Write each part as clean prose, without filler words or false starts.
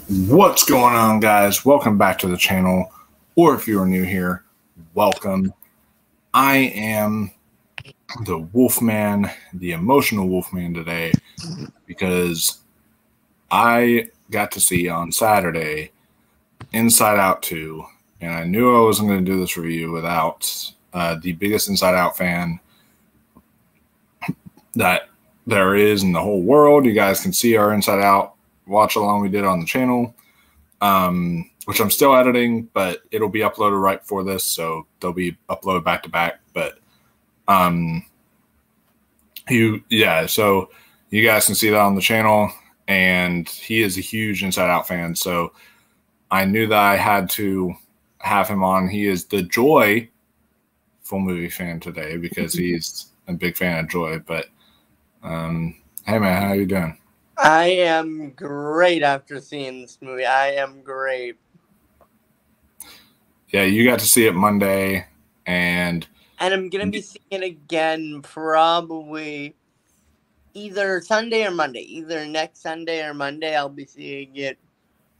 What's going on, guys? Welcome back to the channel, or if you are new here, welcome. I am the Wolfman, the emotional Wolfman today, because I got to see on Saturday Inside Out 2, and I knew I wasn't going to do this review without the biggest Inside Out fan that there is in the whole world. You guys can see our Inside Out watch along we did on the channel, which I'm still editing, but it'll be uploaded right before this, so they'll be uploaded back to back. But so you guys can see that on the channel, and he is a huge Inside Out fan, so I knew that I had to have him on. He is the Joy full movie fan today because he's a big fan of Joy. But hey man, how you doing? I am great after seeing this movie. I am great. Yeah, you got to see it Monday, and I'm going to be seeing it again probably either Sunday or Monday. Either next Sunday or Monday, I'll be seeing it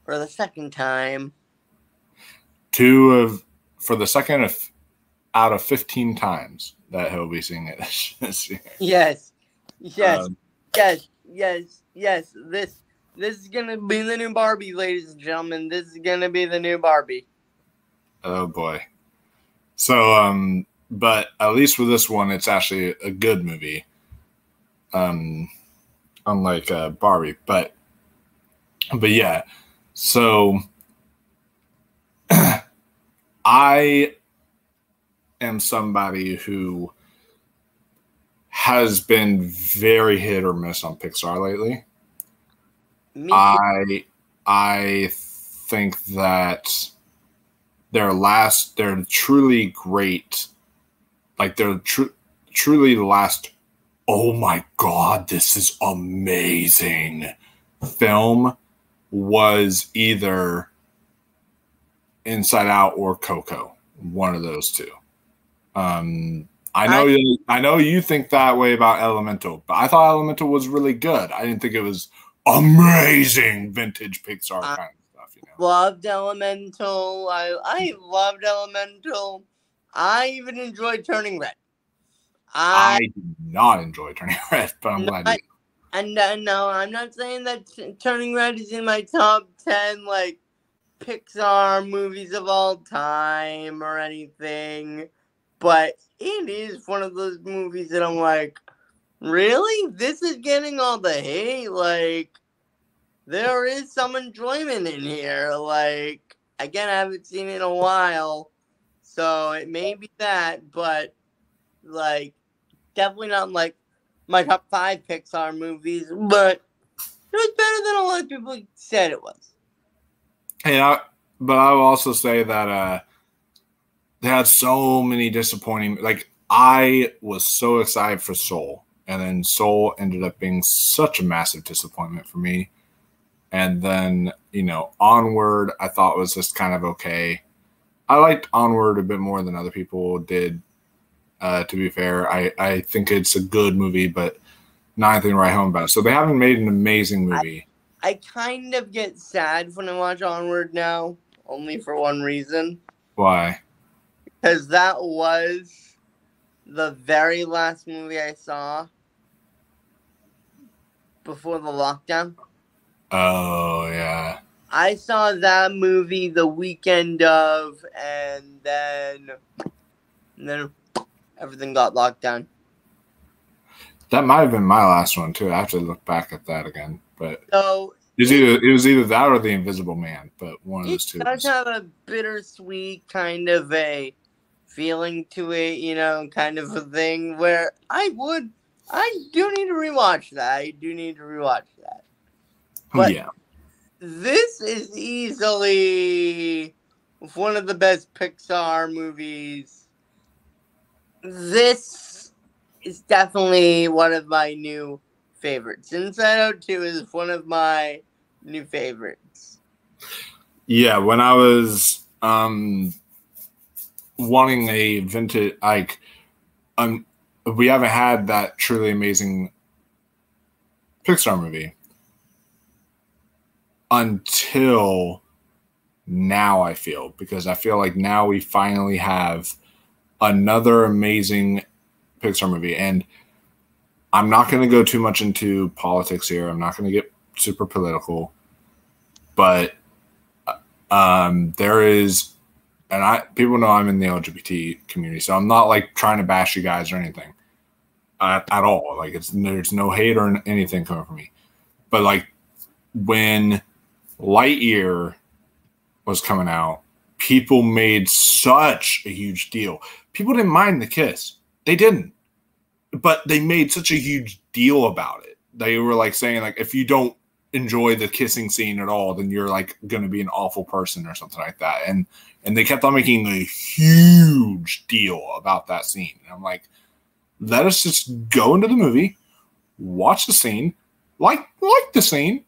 for the second time. For the second out of 15 times that he'll be seeing it this year. Yes. This is gonna be the new Barbie, ladies and gentlemen. This is gonna be the new Barbie. Oh boy. So but at least with this one, it's actually a good movie. Unlike Barbie, but yeah. So I am somebody who has been very hit or miss on Pixar lately. I think that they're truly great. Like they're truly the last, oh my God, this is amazing film was either Inside Out or Coco. One of those two. I know you think that way about Elemental, but I thought Elemental was really good. I didn't think it was amazing vintage Pixar kind of stuff. You know, loved Elemental. I loved Elemental. I even enjoyed Turning Red. I did not enjoy Turning Red, but I'm glad you. And no, I'm not saying that Turning Red is in my top 10 like Pixar movies of all time or anything, but it is one of those movies that I'm like, really? This is getting all the hate? Like, there is some enjoyment in here. Like, again, I haven't seen it in a while, so it may be that, but, like, definitely not, like, my top 5 Pixar movies, but it was better than a lot of people said it was. Yeah, but I will also say that they had so many disappointing. Like I was so excited for Soul, and then Soul ended up being such a massive disappointment for me. And then Onward, I thought was just kind of okay. I liked Onward a bit more than other people did. To be fair, I think it's a good movie, but not anything to write home about. So they haven't made an amazing movie. I kind of get sad when I watch Onward now, only for one reason. Why? Because that was the very last movie I saw before the lockdown. Oh, yeah. I saw that movie the weekend of, and then everything got locked down. That might have been my last one, too. I have to look back at that again. But so it was either that or The Invisible Man, but one of those two. It does have a bittersweet kind of a feeling to it, kind of a thing where I do need to rewatch that. I do need to rewatch that. But yeah. This is easily one of the best Pixar movies. This is definitely one of my new favorites. Inside Out 2 is one of my new favorites. Yeah, when I was wanting a vintage, like, we haven't had that truly amazing Pixar movie. until now, I feel, because I feel like now we finally have another amazing Pixar movie. And I'm not going to go too much into politics here. I'm not going to get super political, but there is, and people know I'm in the LGBT community, so I'm not like trying to bash you guys or anything at all. Like there's no hate or anything coming from me, but like when Lightyear was coming out, people made such a huge deal. People didn't mind the kiss. They didn't. But they made such a huge deal about it. They were like saying, like, if you don't enjoy the kissing scene at all, then you're like going to be an awful person or something like that. And they kept on making a huge deal about that scene. And I'm like, let us just go into the movie, watch the scene, like the scene,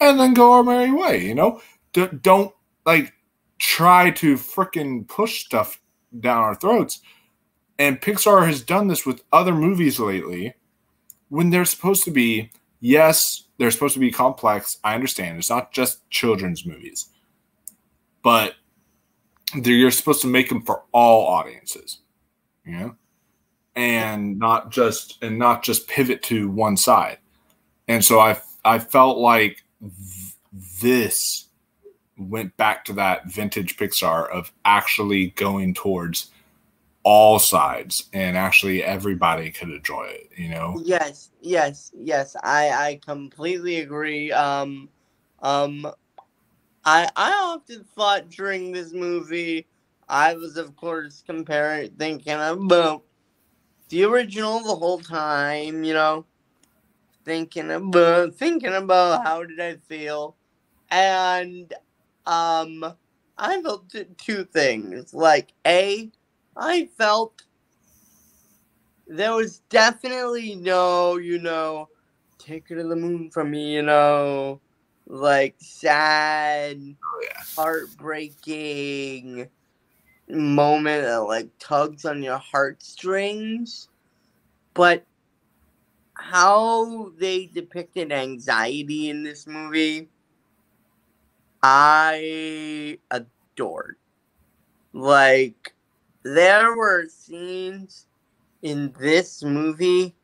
and then go our merry way, you know? Don't like try to freaking push stuff down our throats. And Pixar has done this with other movies lately when they're supposed to be, yes, they're supposed to be complex. I understand. It's not just children's movies. But you're supposed to make them for all audiences, you know? And not just pivot to one side. And so I felt like this went back to that vintage Pixar of actually going towards all sides and actually everybody could enjoy it, you know? Yes. I completely agree. I often thought during this movie, I was of course thinking about the original the whole time, you know, thinking about how did I feel, and I felt two things. Like, I felt there was definitely no, you know, take her to the moon from me, you know, like sad, heartbreaking moment that like tugs on your heartstrings. But how they depicted anxiety in this movie, I adored. Like, there were scenes in this movie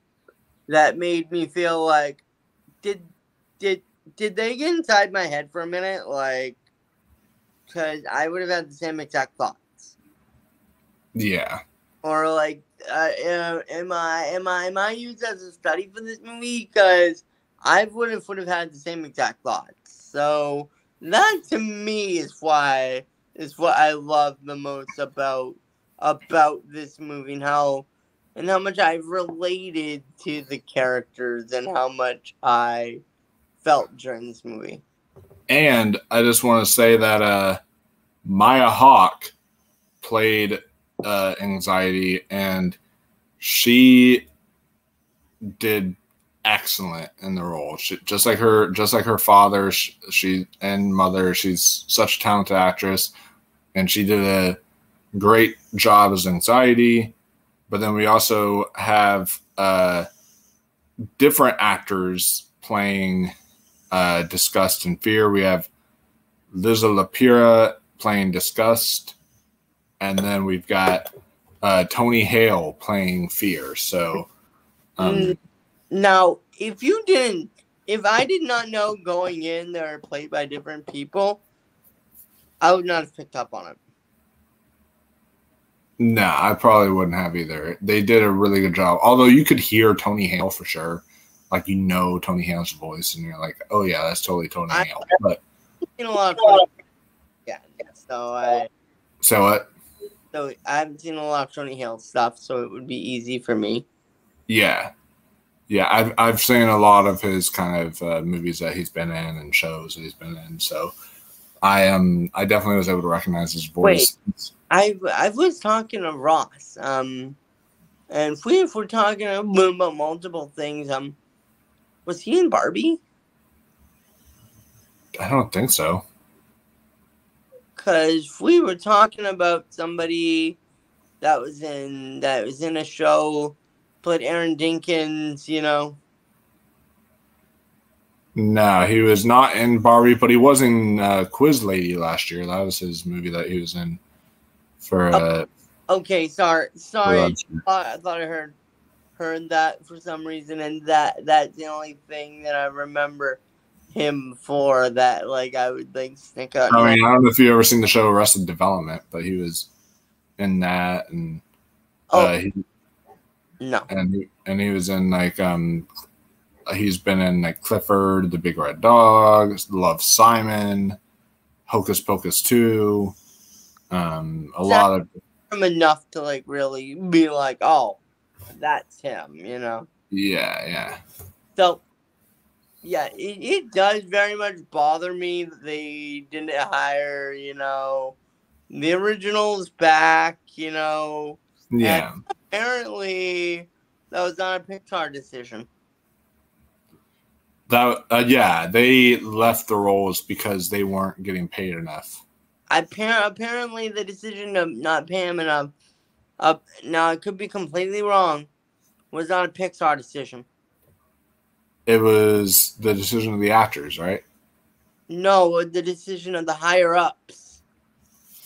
that made me feel like, did they get inside my head for a minute? Like, because I would have had the same exact thoughts. Yeah. Or like, am I used as a study for this movie? Because I would have had the same exact thoughts. So that to me is what I love the most about this movie, and how much I related to the characters and how much I felt during this movie. And I just want to say that Maya Hawke played anxiety, and she did excellent in the role. Just like her father, she and mother. She's such a talented actress, and she did a great job as anxiety. But then we also have different actors playing disgust and fear. We have Liza Lapira playing disgust, and then we've got Tony Hale playing fear. So now, if I did not know going in they're played by different people, I would not have picked up on it. No, I probably wouldn't have either. They did a really good job. Although you could hear Tony Hale for sure. Like, you know Tony Hale's voice, and you're like, oh yeah, that's totally Tony Hale. But seen a lot of Tony, yeah, so I haven't seen a lot of Tony Hale stuff, so it would be easy for me. Yeah, I've seen a lot of his kind of movies that he's been in and shows that he's been in. So I definitely was able to recognize his voice. Wait, I was talking to Ross, and if we're talking about multiple things, was he in Barbie? I don't think so. Because we were talking about somebody that was in a show, played Aaron Dinkins, you know. No, he was not in Barbie, but he was in Quiz Lady last year. That was his movie that he was in for. Okay, sorry. I thought I heard that for some reason, and that's the only thing that I remember him for. That like I would like stick out. I mean, I don't know if you've ever seen the show Arrested Development, but he was in that, and no, and he was in like he's been in like Clifford, the Big Red Dog, Love, Simon, Hocus Pocus 2, a lot of enough to like really be like, oh, that's him, you know? Yeah. So, yeah, it does very much bother me that they didn't hire, you know, the originals back, you know. Yeah. And apparently, that was not a Pixar decision. That they left the roles because they weren't getting paid enough. Apparently, the decision to not pay him enough, now I could be completely wrong, was not a Pixar decision. It was the decision of the actors, right? No, the decision of the higher ups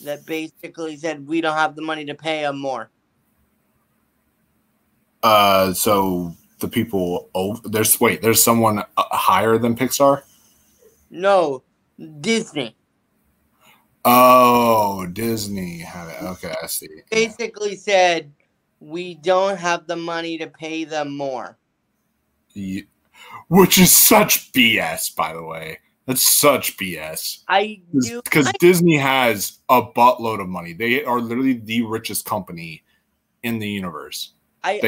that basically said we don't have the money to pay him more. So the people there's someone higher than Pixar? No, Disney. Oh, Disney had it. Okay, I see. Basically said we don't have the money to pay them more. Yeah. Which is such BS, by the way. That's such BS. Because Disney has a buttload of money. They are literally the richest company in the universe. I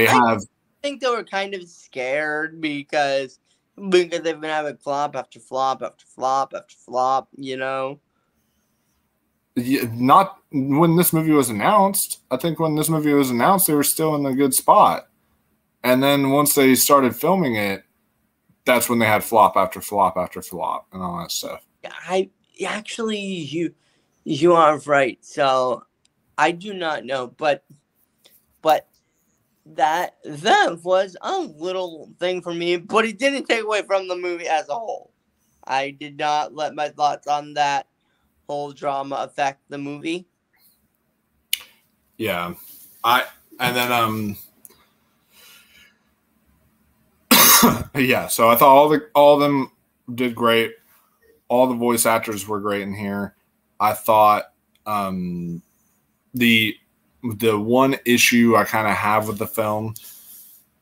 think they were kind of scared because they've been having flop after flop after flop after flop, you know? Yeah, not when this movie was announced. I think when this movie was announced, they were still in a good spot. And then once they started filming it, that's when they had flop after flop after flop and all that stuff. You are right. So I do not know, but that was a little thing for me, but it didn't take away from the movie as a whole. I did not let my thoughts on that whole drama affect the movie. Yeah. Yeah, so I thought all of them did great. All the voice actors were great in here. I thought the one issue I kind of have with the film,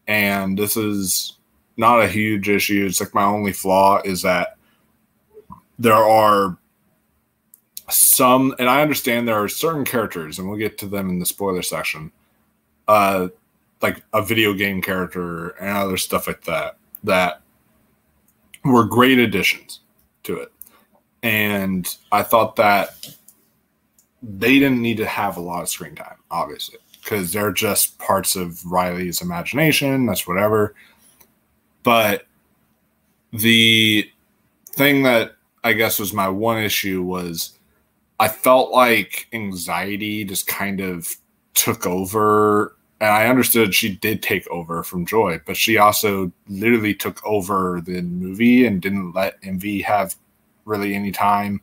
and this is not a huge issue, it's like my only flaw, is that there are some, and I understand there are certain characters, and we'll get to them in the spoiler section, like a video game character and other stuff like that, that were great additions to it. And I thought that they didn't need to have a lot of screen time, obviously, because they're just parts of Riley's imagination. That's whatever. But the thing that I guess was my one issue was I felt like anxiety just kind of took over. And I understood she did take over from Joy, but she also literally took over the movie and didn't let Envy have really any time.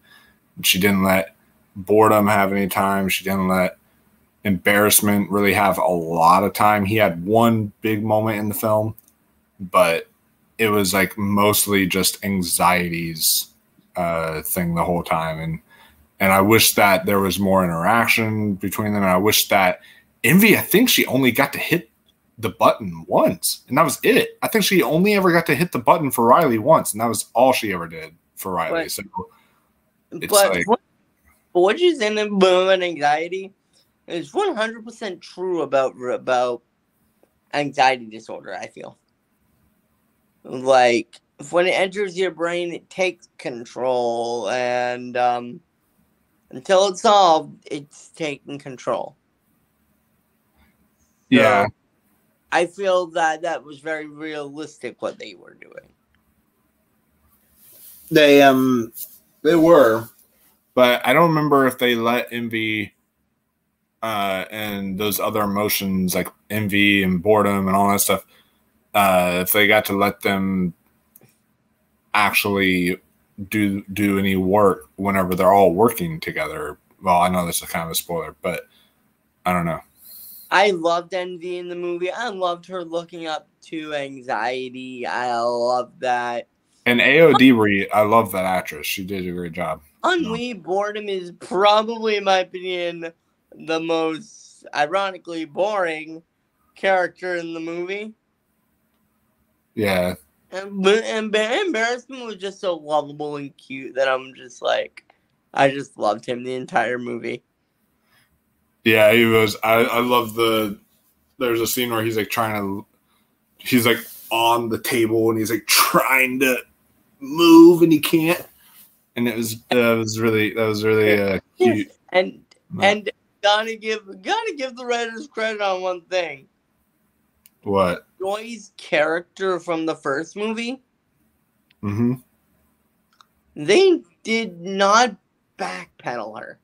She didn't let boredom have any time. She didn't let embarrassment really have a lot of time. He had one big moment in the film, but it was like mostly just anxieties thing the whole time. And I wish that there was more interaction between them. And I wish that Envy, I think she only got to hit the button once, and that was it. I think she only ever got to hit the button for Riley once, and that was all she ever did for Riley. But what you saying about anxiety is 100% true about anxiety disorder, I feel. Like, when it enters your brain, it takes control, and until it's solved, it's taking control. Yeah. So I feel that was very realistic what they were doing. They were, but I don't remember if they let Envy and those other emotions like envy and boredom and all that stuff, if they got to let them actually do any work whenever they're all working together. Well, I know this is kind of a spoiler, but I don't know. I loved Envy in the movie. I loved her looking up to anxiety. I love that. And AOD, I love that actress. She did a great job. Ennui Boredom is probably, in my opinion, the most ironically boring character in the movie. Yeah. And Embarrassment was just so lovable and cute that I'm just like, I just loved him the entire movie. Yeah, he was. I love there's a scene where he's like he's like on the table and he's like trying to move and he can't. And that was really cute. And gotta give the writers credit on one thing. What? Joy's character from the first movie. Mm-hmm. They did not backpedal her.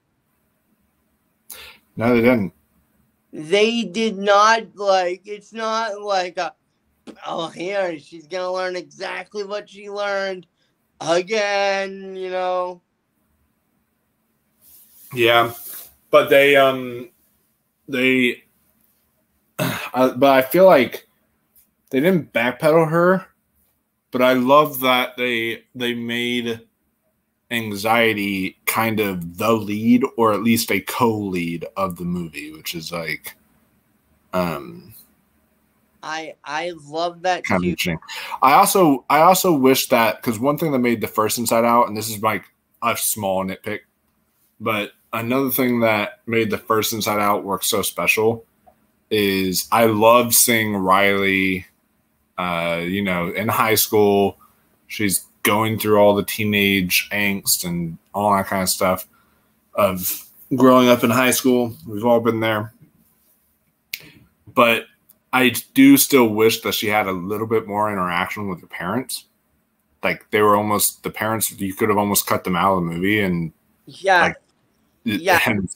No, they didn't. They did not, like, it's not like here, she's gonna learn exactly what she learned again, you know. Yeah. But but I feel like they didn't backpedal her, but I love that they made anxiety kind of the lead, or at least a co-lead of the movie, which is like I love that kind of interesting. I also wish that, because one thing that made the first Inside Out, and this is like a small nitpick, but another thing that made the first Inside Out work so special is I love seeing Riley, in high school. She's going through all the teenage angst and all that kind of stuff of growing up in high school. We've all been there. But I do still wish that she had a little bit more interaction with her parents. Like, they were almost, the parents, you could have almost cut them out of the movie and yeah. And,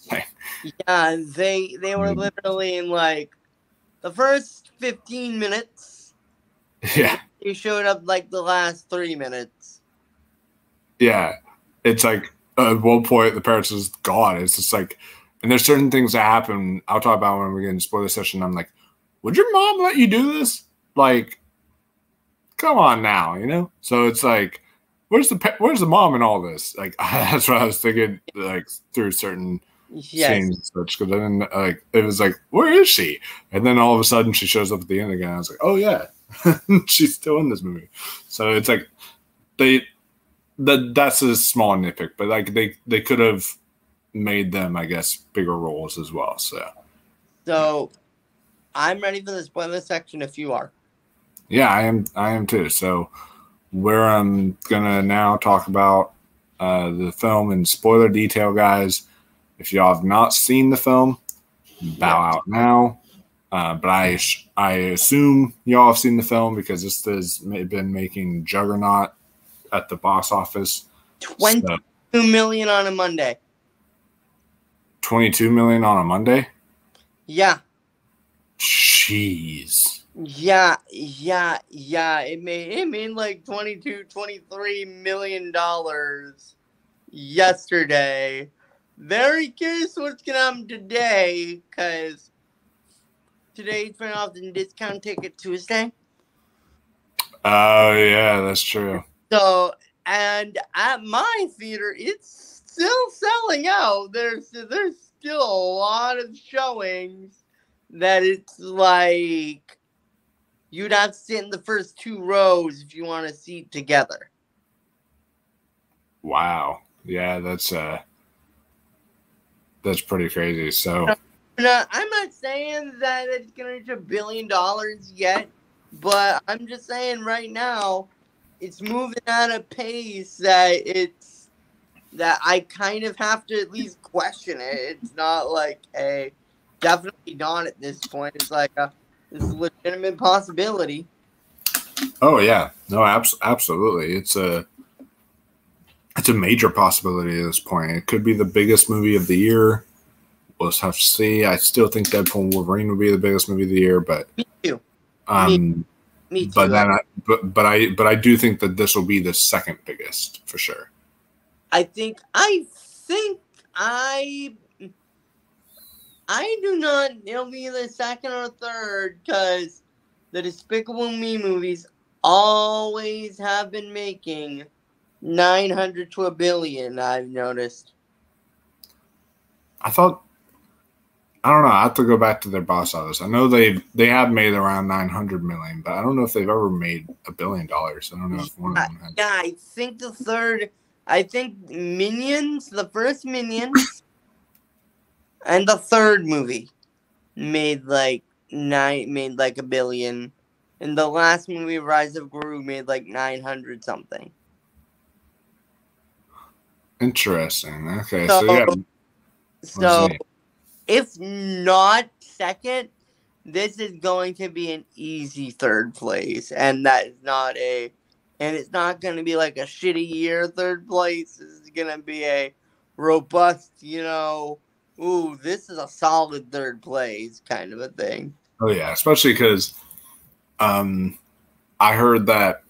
They were literally in like the first 15 minutes. Yeah. They showed up like the last 3 minutes. Yeah. It's like at one point the parents is gone. It's just like, and there's certain things that happen. I'll talk about when we get into spoiler session. I'm like, would your mom let you do this? Like, come on now, you know? So it's like, where's the mom in all this? Like, that's what I was thinking, like, through certain scenes and such. Because then, like, it was like, where is she? And then all of a sudden she shows up at the end again. I was like, oh yeah, she's still in this movie. So it's like that's a small nitpick, but like they could have made them, I guess, bigger roles as well. So I'm ready for the spoiler section if you are. Yeah, I am too. So we're gonna now talk about the film in spoiler detail, guys. If y'all have not seen the film, bow out now. But I assume y'all have seen the film because this has been making juggernaut at the box office. 22 million on a Monday. 22 million on a Monday? Yeah. Jeez. Yeah. It made like 23 million dollars yesterday. Very curious what's gonna happen today, because today's been off the discount ticket Tuesday. Oh yeah, that's true. So, and at my theater, it's still selling out. There's still a lot of showings that it's like you'd have to sit in the first 2 rows if you want to seat together. Wow. Yeah, that's pretty crazy. So I'm not saying that it's gonna reach $1 billion yet, but I'm just saying right now it's moving at a pace that I kind of have to at least question it. It's not like definitely not at this point. It's like this is a legitimate possibility. Oh yeah, no, absolutely. It's a major possibility at this point. It could be the biggest movie of the year. We'll just have to see. I still think Deadpool and Wolverine will be the biggest movie of the year, but Me too. Me But too. then, I do think that this will be the second biggest for sure. I think I do not. It'll be the second or third because the Despicable Me movies always have been making 900 to a billion. I've noticed. I thought, I don't know. I have to go back to their box office. I know they have made around 900 million, but I don't know if they've ever made $1 billion. I don't know if one of them has. Yeah, I think the third. I think Minions, the first Minions, and the third movie made like $1 billion, and the last movie, Rise of Gru, made like 900 something. Interesting. Okay, So, so yeah. so if not second, this is going to be an easy third place, and that is not a, and it's not going to be like a shitty year third place. This is going to be a robust, ooh, this is a solid third place kind of a thing. Oh yeah, especially because I heard that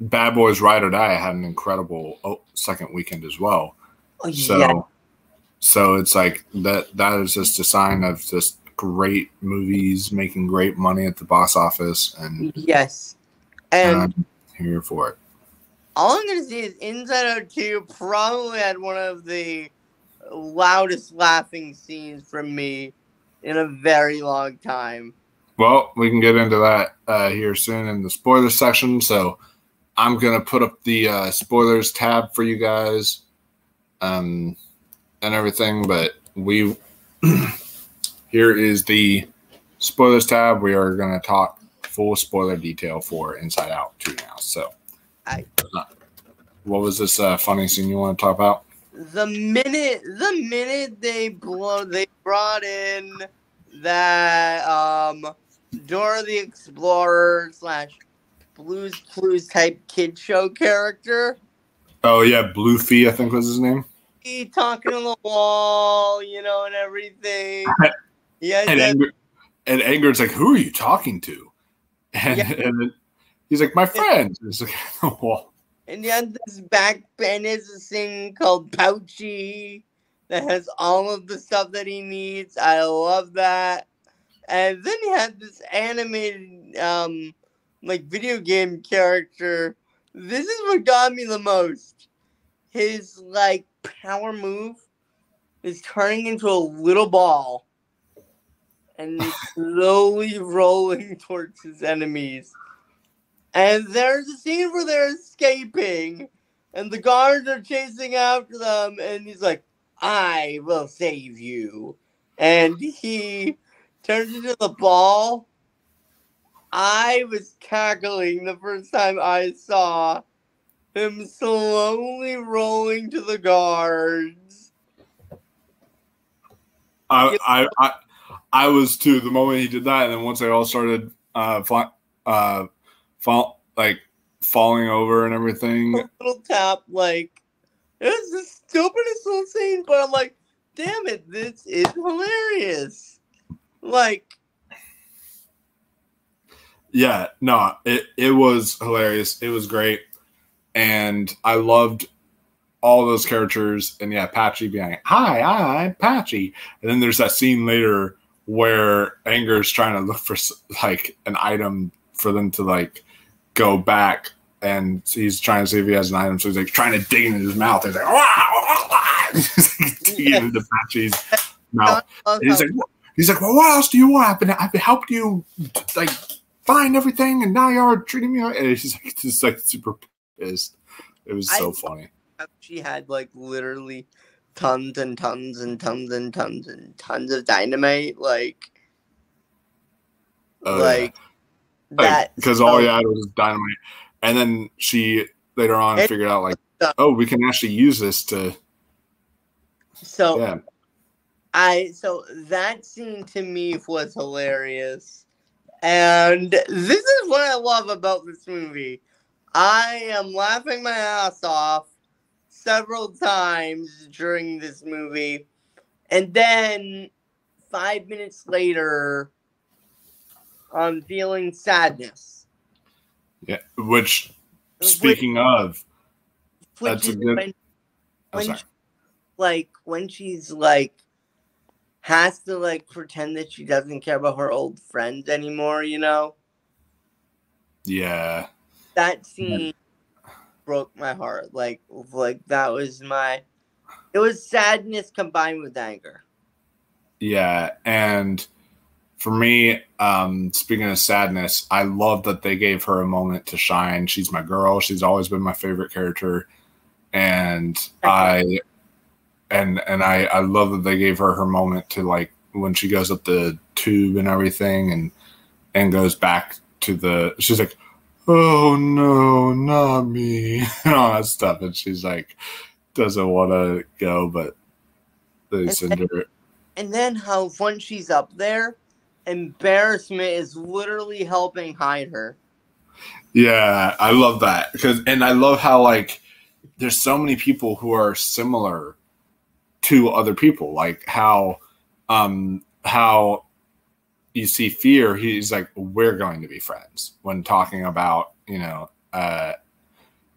Bad Boys Ride or Die had an incredible second weekend as well. Oh, yeah. So it's like that is just a sign of just great movies making great money at the box office, and yes, and I'm here for it. All I'm gonna say is Inside Out 2 probably had one of the loudest laughing scenes from me in a very long time. Well, we can get into that here soon in the spoiler section. So I'm gonna put up the spoilers tab for you guys, and everything. But here is the spoilers tab. We are gonna talk full spoiler detail for Inside Out 2 now. So, what was this funny scene you want to talk about? The minute they brought in that Dora the Explorer / Blue's Clues type kid show character. Oh yeah, Bluefy, I think was his name. He talking to the wall, and everything. Yeah, and Ingrid's like, "Who are you talking to?" And then he's like, "My friends." He's like, "The wall." And he had this and there's this thing called Pouchy that has all of the stuff that he needs. I love that. And then he had this animated, video game character. This is what got me the most. His, power move is turning into a little ball and slowly rolling towards his enemies. And there's a scene where they're escaping, and the guards are chasing after them, and he's like, "I will save you." And he turns into the ball. I was cackling the first time I saw him slowly rolling to the guards. I was too. The moment he did that, and then once they all started falling over and everything. A little tap, it was the stupidest little scene, but I'm like, damn it, this is hilarious. Yeah, no, it was hilarious. It was great. And I loved all those characters. And yeah, Patchy being like, "Hi, I'm Patchy." And then there's that scene later where Anger's trying to look for an item for them to go back, and he's trying to see if he has an item. So he's trying to dig into his mouth. He's like, he's digging into Patchy's mouth. And he's like, "Well, what else do you want? I've helped you find everything, and now you're treating me." And he's just super pissed. It was so funny. She had literally tons and tons and tons and tons and tons of dynamite, that because all he had was dynamite, and then she later on figured out oh, we can actually use this to. So yeah. So that scene to me was hilarious, and this is what I love about this movie. I am laughing my ass off several times during this movie, and then 5 minutes later, feeling sadness. Yeah. Which, speaking of, which that's is a good. when she's like has to like pretend that she doesn't care about her old friends anymore, you know? Yeah. That scene broke my heart. Like that was it was sadness combined with anger. Yeah, and for me, speaking of sadness, I love that they gave her a moment to shine. She's my girl. She's always been my favorite character, and I love that they gave her moment to, like, when she goes up the tube and everything, and goes back to the. She's like, "Oh no, not me," and all that stuff, and she's like, doesn't want to go, but they send her. And then how once she's up there, embarrassment is literally helping hide her. Yeah, I love that and I love how, like, there's so many people who are similar to other people, like how you see Fear, he's like, we're going to be friends when talking about,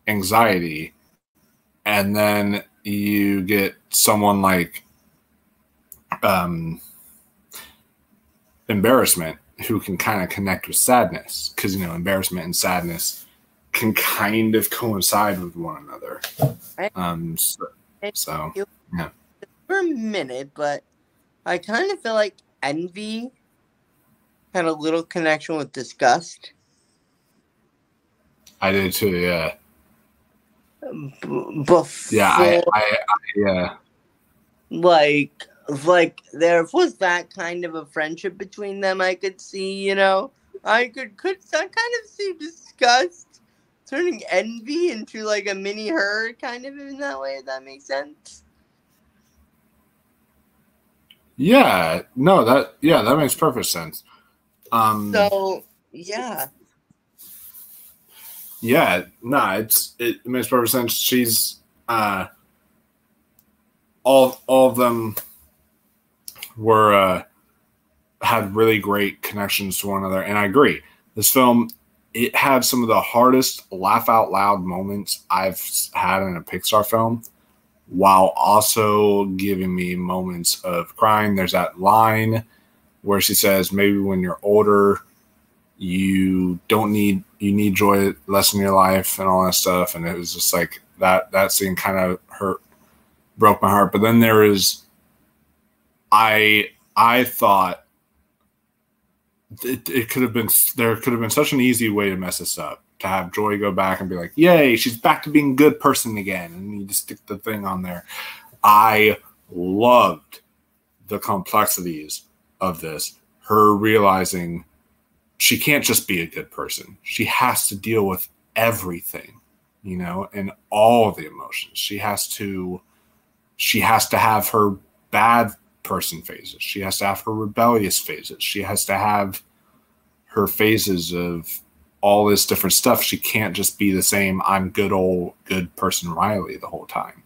anxiety, and then you get someone like embarrassment who can kind of connect with sadness, because embarrassment and sadness can kind of coincide with one another. So yeah, for a minute, but I kind of feel like envy had a little connection with disgust. I did too. Yeah. Before, yeah. Like there was that kind of a friendship between them. I could see, I could kind of see disgust turning envy into like a mini her, kind of in that way. If that makes sense. Yeah. No. That makes perfect sense. So yeah. Yeah, no, it makes perfect sense. She's all of them were had really great connections to one another, and I agree. This film, it had some of the hardest laugh out loud moments I've had in a Pixar film, while also giving me moments of crying. There's that line where she says, "Maybe when you're older, you need joy less in your life," and all that stuff. And it was just like that scene kind of broke my heart. But then I thought it could have been, there could have been such an easy way to mess this up, to have Joy go back and be like, yay, she's back to being a good person again, and you just stick the thing on there. I loved the complexities of this, her realizing she can't just be a good person. She has to deal with everything, and all the emotions. She has to have her bad person phases. She has to have her rebellious phases. She has to have her phases of all this different stuff. She can't just be the same, I'm good person Riley the whole time.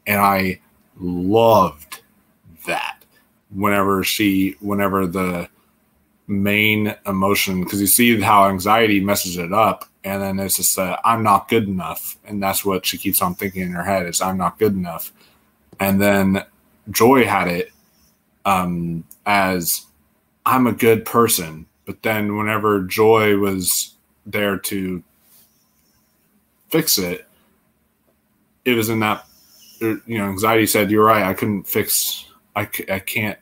And I loved that. Whenever the main emotion, because you see how anxiety messes it up, and then it's just I'm not good enough, and that's what she keeps on thinking in her head, is I'm not good enough. And then Joy had it as I'm a good person, but then whenever Joy was there to fix it, it was in that, anxiety said, you're right, I can't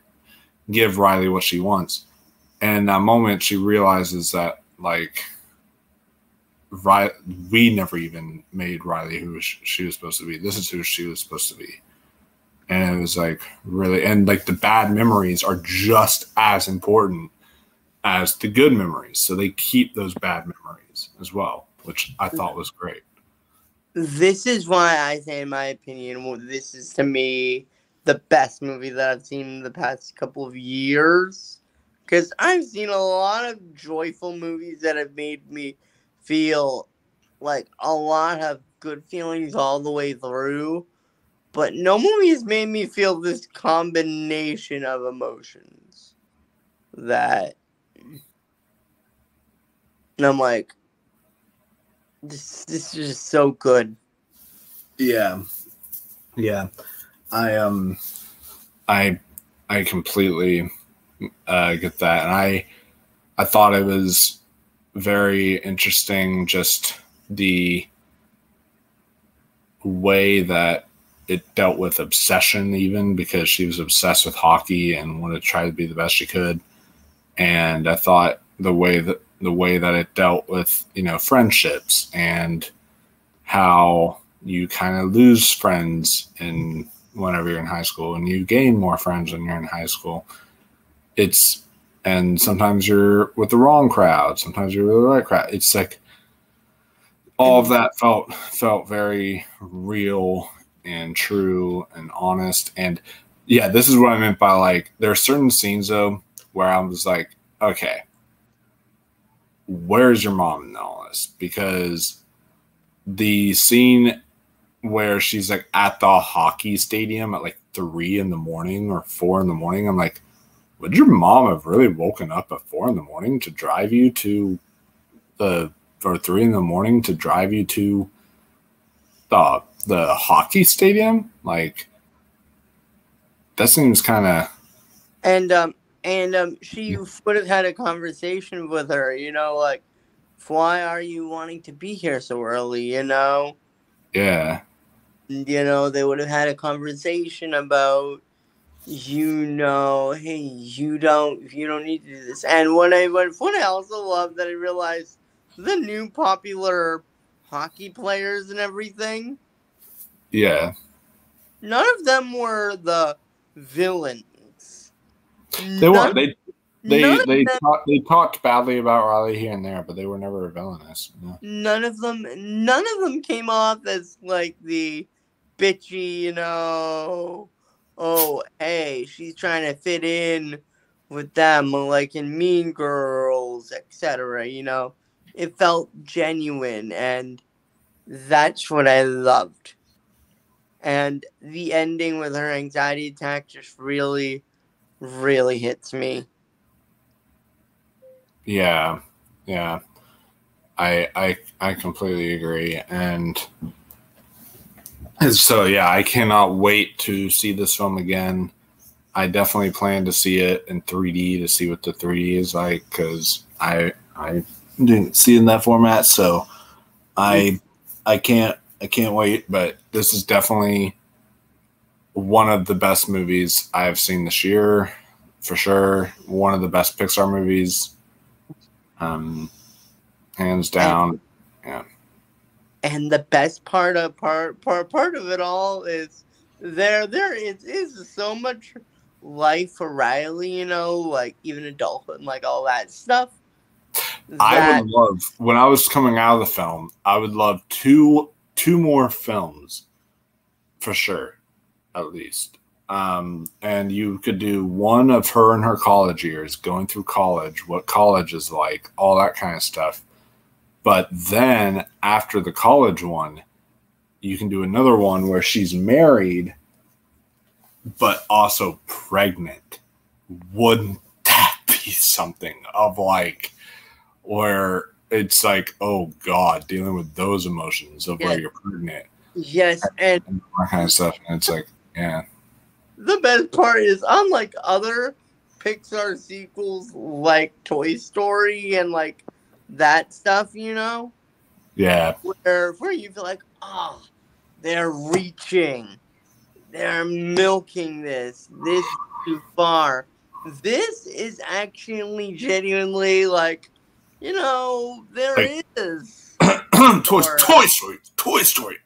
give Riley what she wants. And in that moment, she realizes that, like, we never even made Riley who she was supposed to be. This is who she was supposed to be. And it was like, really, and like the bad memories are just as important as the good memories. So they keep those bad memories as well, which I thought was great. This is why I say, in my opinion, this is, to me, the best movie that I've seen in the past couple of years. Because I've seen a lot of joyful movies that have made me feel like a lot of good feelings all the way through. But no movie has made me feel this combination of emotions that And I'm like, this is just so good. Yeah. I completely get that, and I thought it was very interesting, just the way that it dealt with obsession, even because she was obsessed with hockey and wanted to try to be the best she could. And I thought the way that it dealt with, friendships and how you kind of lose friends whenever you're in high school, and you gain more friends when you're in high school. And sometimes you're with the wrong crowd, sometimes you're with the right crowd. It's like all of that felt very real and true and honest. And yeah, this is what I meant by, like, there are certain scenes though where I was like, okay, where's your mom in all this? Because the scene where she's like at the hockey stadium at like 3 a.m. or 4 a.m, I'm like, would your mom have really woken up at 4 a.m. to drive you to or 3 a.m. to drive you to the hockey stadium? Like, that seems kind of. And she would have had a conversation with her, like, why are you wanting to be here so early, Yeah. They would have had a conversation about, hey, you don't need to do this. And what I also love that I realized, the new popular hockey players and everything, Yeah. none of them were the villains. They weren't. They talked badly about Riley here and there, but they were never a villainous. No. None of them came off as like the bitchy, oh, hey, she's trying to fit in with them, like in Mean Girls, etc. It felt genuine, and that's what I loved. And the ending with her anxiety attack just really, really hits me. Yeah. I completely agree. And so, yeah, I cannot wait to see this film again. I definitely plan to see it in 3D to see what the 3D is like, because I didn't see it in that format. So I can't wait. But this is definitely one of the best movies I've seen this year, for sure. One of the best Pixar movies, hands down. Yeah. And the best part of it all is there is so much life for Riley, like even adulthood and like all that stuff. I would love, when I was coming out of the film, I would love two more films for sure, at least. And you could do one of her in her college years, going through college, what college is like, all that kind of stuff. But then after the college one, you can do another one where she's married, but also pregnant. Wouldn't that be something of like, where it's like, oh God, dealing with those emotions of where you're pregnant. Yes, and that kind of stuff. And it's like, yeah. The best part is, unlike other Pixar sequels like Toy Story and like that stuff, Yeah. where you feel like, they're reaching, they're milking this too far. This is actually genuinely like, there is Toy Story.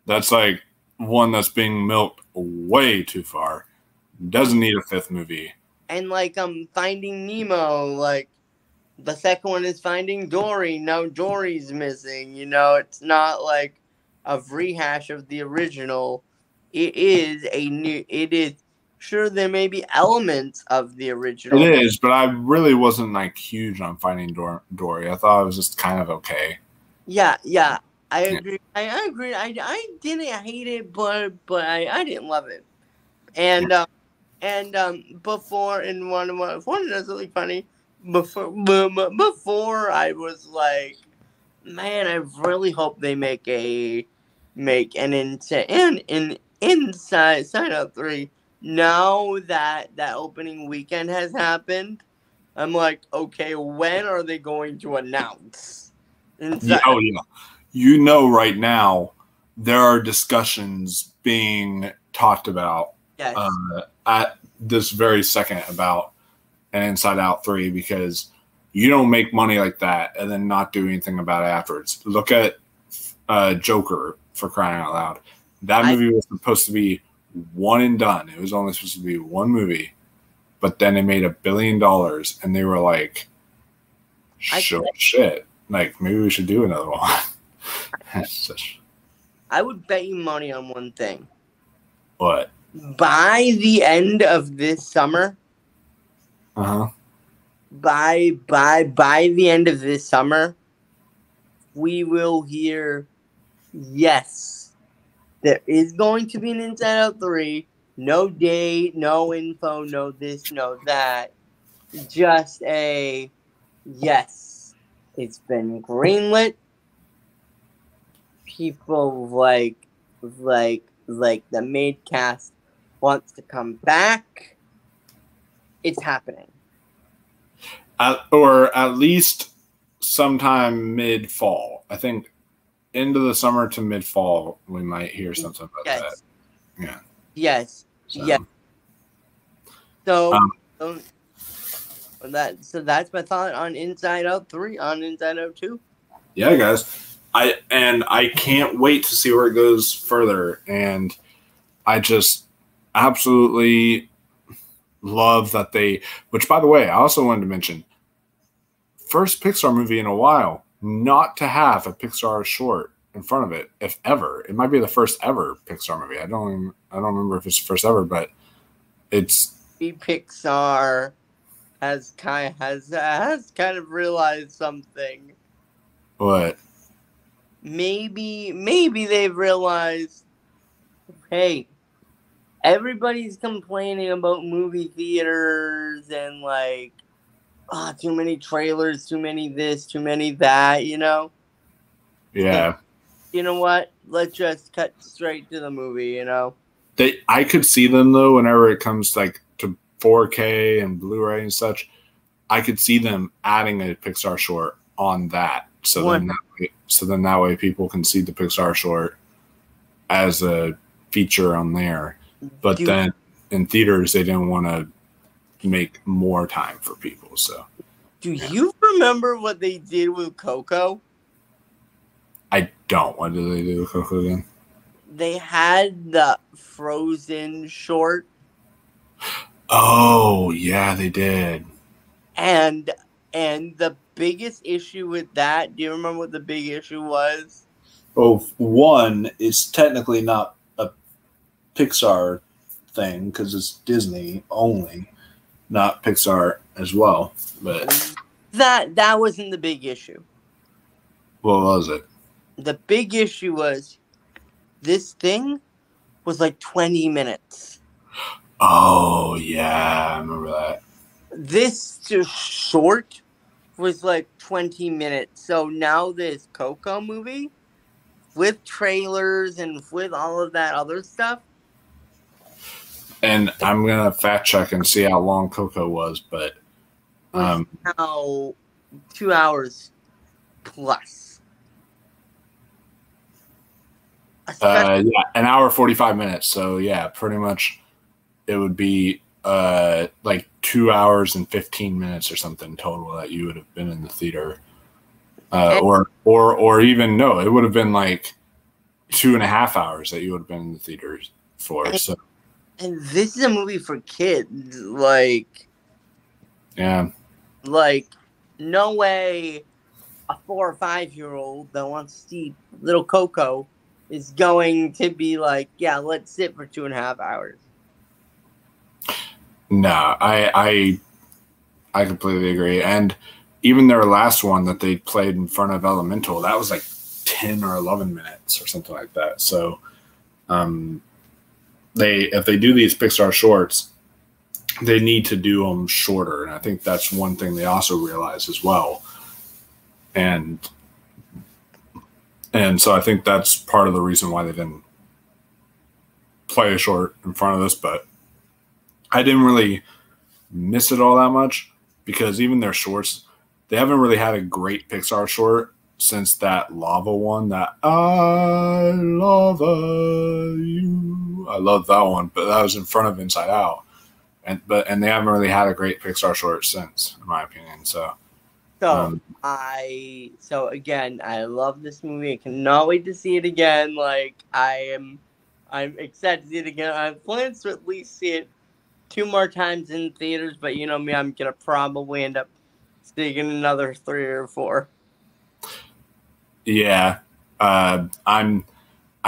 That's like one that's being milked way too far. Doesn't need a 5th movie. And like Finding Nemo, like the second one is Finding Dory. Now Dory's missing. It's not like a rehash of the original. It is sure there may be elements of the original. It is, but I really wasn't like huge on Finding Dory. I thought it was just kind of okay. Yeah, I agree. I agree. I didn't hate it, but I didn't love it. And before, in one that's really funny, before I was like, man, I really hope they make an Inside Out 3. Now that opening weekend has happened, I'm like, okay, when are they going to announce Inside? Oh yeah, right now there are discussions being talked about Yes. At this very second about an Inside Out 3, because you don't make money like that and then not do anything about it afterwards. Look at Joker, for crying out loud. That movie was supposed to be one and done. It was only supposed to be one movie, but then it made $1 billion, and they were like, shit. Like, maybe we should do another one. I would bet you money on one thing. What? By the end of this summer, by the end of this summer, we will hear, yes, there is going to be an Inside Out 3. No date, no info, no this, no that. Just a yes. It's been greenlit. People like the main cast wants to come back. It's happening. Or at least sometime mid-fall. I think end of the summer to mid-fall, we might hear something about that. Yeah. Yes. So. Yes. So that's my thought on Inside Out 3, on Inside Out 2. Yeah, guys. I can't wait to see where it goes further. And I just absolutely love that which, by the way, I also wanted to mention, first Pixar movie in a while not to have a Pixar short in front of it, if ever. It might be the first ever Pixar movie. I don't remember if it's the first ever, but it's Pixar has kind of realized something. What? Maybe they've realized, hey, everybody's complaining about movie theaters and like, too many trailers, too many this, too many that, you know? Yeah. And you know what? Let's just cut straight to the movie, you know? I could see them, though, whenever it comes like to 4K and Blu-ray and such. I could see them adding a Pixar short on that. So then that way people can see the Pixar short as a feature on there. But then in theaters, they didn't want to make more time for people. So, do you remember what they did with Coco? I don't. What did they do with Coco again? They had the Frozen short. Oh, yeah, they did. And the biggest issue with that, do you remember what the big issue was? Well, one, it's technically not a Pixar thing because it's Disney only, not Pixar as well. But that wasn't the big issue. What was it? The big issue was this thing was like 20 minutes. Oh, yeah, I remember that. This short was like 20 minutes. So now this Coco movie with trailers and with all of that other stuff. And I'm going to fact check and see how long Coco was, but now 2 hours plus. Yeah, an hour 45 minutes. So yeah, pretty much it would be like 2 hours and 15 minutes or something total that you would have been in the theater. Or even no, it would have been like 2.5 hours that you would have been in the theaters for. And this is a movie for kids. Like, yeah. Like, no way a 4 or 5-year-old that wants to see little Coco is going to be like, yeah, let's sit for 2.5 hours. No, I completely agree. And even their last one that they played in front of Elemental, that was like 10 or 11 minutes or something like that. So if they do these Pixar shorts, they need to do them shorter, and I think that's one thing they also realize as well. And so I think that's part of the reason why they didn't play a short in front of this. But I didn't really miss it all that much because even their shorts, they haven't really had a great Pixar short since that Lava one, that I love you. I love that one, but that was in front of Inside Out. And they haven't really had a great Pixar short since, in my opinion. So again, I love this movie. I cannot wait to see it again. Like I'm excited to see it again. I have plans to at least see it 2 more times in theaters, but you know me, I'm gonna probably end up seeing another 3 or 4. Yeah, I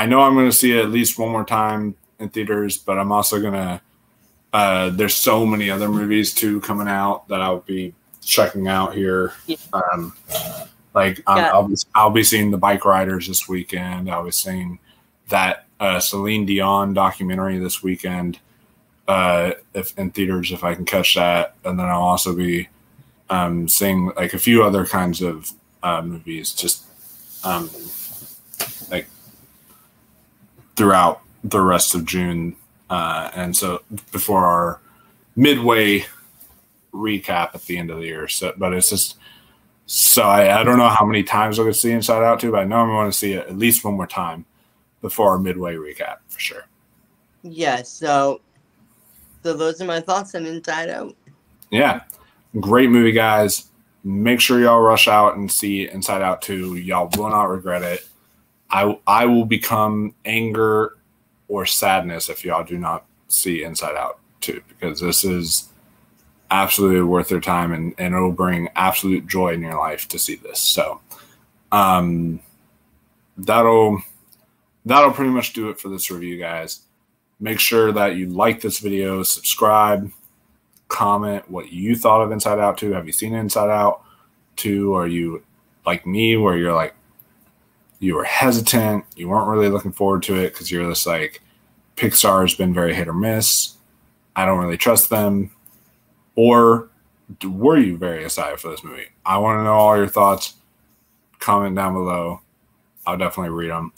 know I'm gonna see it at least 1 more time in theaters, but I'm also gonna. There's so many other movies too coming out that I'll be checking out here. Yeah. I'll be seeing The Bike Riders this weekend. I'll be seeing that Celine Dion documentary this weekend, if in theaters, if I can catch that, and then I'll also be seeing like a few other kinds of movies, just like throughout the rest of June. And so before our midway recap at the end of the year. So, but it's just, so I don't know how many times I'm going to see Inside Out too, but I know I'm going to see it at least 1 more time before our midway recap for sure. Yeah. So those are my thoughts on Inside Out. Yeah. Great movie, guys. Make sure y'all rush out and see Inside Out 2. Y'all will not regret it. I will become anger or sadness if y'all do not see Inside Out 2, because this is absolutely worth their time, and it'll bring absolute joy in your life to see this. So that'll pretty much do it for this review, guys. Make sure that you like this video, subscribe, comment what you thought of Inside Out 2. Have you seen Inside Out 2? Are you like me where you're like, you were hesitant, you weren't really looking forward to it because you're just like, Pixar has been very hit or miss, I don't really trust them? Or were you very excited for this movie? I want to know all your thoughts. Comment down below. I'll definitely read them.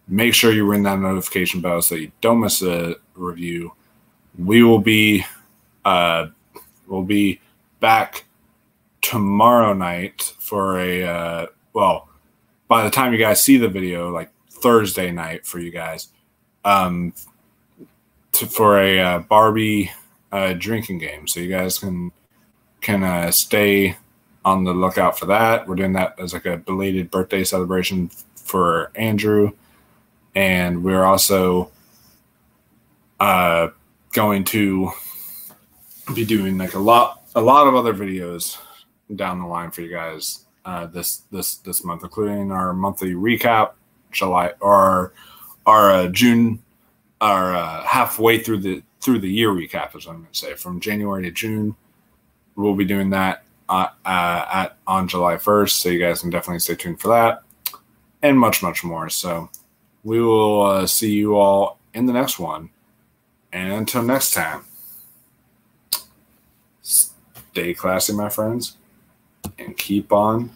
Make sure you ring that notification bell so you don't miss a review. We will be we'll be back tomorrow night for a by the time you guys see the video, like Thursday night for you guys, for a Barbie drinking game. So you guys can stay on the lookout for that. We're doing that as like a belated birthday celebration for Andrew, and we're also going to be doing like a lot of other videos down the line for you guys this month, including our monthly recap, July, or our June, our halfway through the year recap, as I'm going to say, from January to June. We'll be doing that on July 1st, so you guys can definitely stay tuned for that, and much more. So we will see you all in the next one, and until next time, stay classy, my friends, and keep on